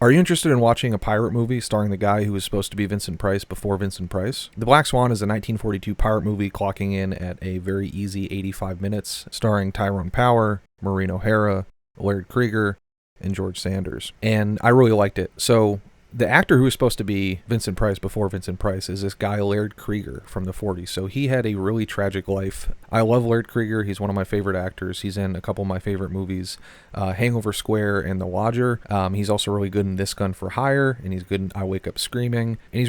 Are you interested in watching a pirate movie starring the guy who was supposed to be Vincent Price before Vincent Price? The Black Swan is a 1942 pirate movie clocking in at a very easy 85 minutes, starring Tyrone Power, Maureen O'Hara, Laird Krieger, and George Sanders. And I really liked it. So the actor who was supposed to be Vincent Price before Vincent Price is this guy Laird Krieger from the 40s. So he had a really tragic life. I love Laird Krieger. He's one of my favorite actors. He's in a couple of my favorite movies, Hangover Square and The Lodger. He's also really good in This Gun for Hire, and he's good in I Wake Up Screaming. And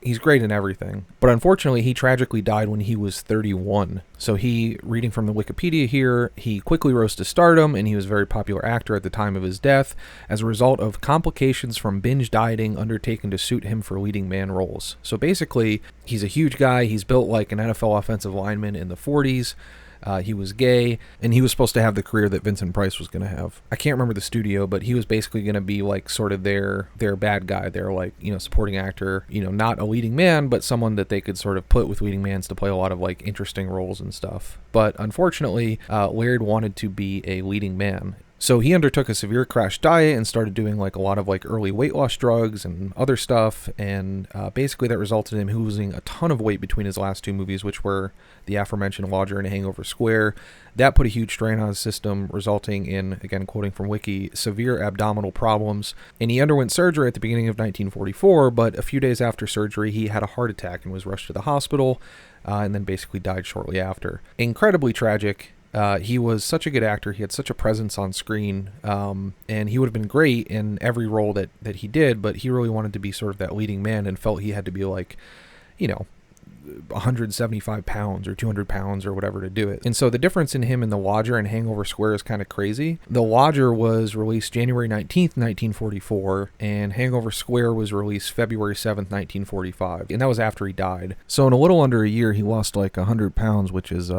he's great in everything. But unfortunately, he tragically died when he was 31. So reading from the Wikipedia here, he quickly rose to stardom, and he was a very popular actor at the time of his death as a result of complications from binge dieting undertaken to suit him for leading man roles. So basically, he's a huge guy. He's built like an NFL offensive lineman in the 40s. He was gay, and he was supposed to have the career that Vincent Price was going to have. I can't remember the studio, but he was basically going to be like sort of their bad guy, their like, supporting actor, not a leading man, but someone that they could sort of put with leading mans to play a lot of like interesting roles and stuff. But unfortunately, Laird wanted to be a leading man. So he undertook a severe crash diet and started doing like a lot of like early weight loss drugs and other stuff. And basically that resulted in him losing a ton of weight between his last two movies, which were the aforementioned Lodger and Hangover Square. That put a huge strain on his system, resulting in, again, quoting from Wiki, severe abdominal problems. And he underwent surgery at the beginning of 1944, but a few days after surgery, he had a heart attack and was rushed to the hospital and then basically died shortly after. Incredibly tragic. He was such a good actor. He had such a presence on screen, and he would have been great in every role that he did, but he really wanted to be sort of that leading man and felt he had to be like, 175 pounds or 200 pounds or whatever to do it. And so the difference in him and The Lodger and Hangover Square is kind of crazy. The Lodger was released January 19th, 1944, and Hangover Square was released February 7th, 1945. And that was after he died. So in a little under a year, he lost like 100 pounds, which is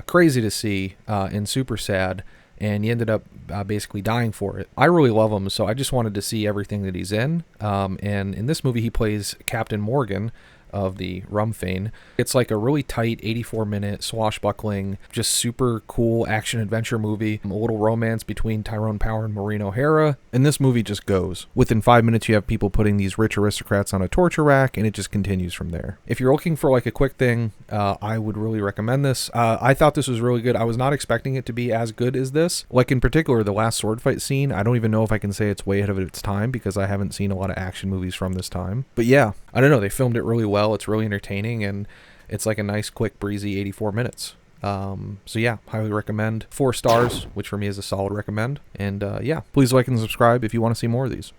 crazy to see and super sad. And he ended up basically dying for it. I really love him, so I just wanted to see everything that he's in. And in this movie, he plays Captain Morgan of the rum fane. It's like a really tight 84-minute swashbuckling, just super cool action-adventure movie. A little romance between Tyrone Power and Maureen O'Hara. And this movie just goes. Within 5 minutes, you have people putting these rich aristocrats on a torture rack, and it just continues from there. If you're looking for like a quick thing, I would really recommend this. I thought this was really good. I was not expecting it to be as good as this. Like in particular, the last sword fight scene, I don't even know if I can say it's way ahead of its time because I haven't seen a lot of action movies from this time. But yeah, I don't know. They filmed it really well. It's really entertaining, and it's like a nice, quick, breezy 84 minutes. So yeah, highly recommend. 4 stars, which for me is a solid recommend. And yeah, please like and subscribe if you want to see more of these.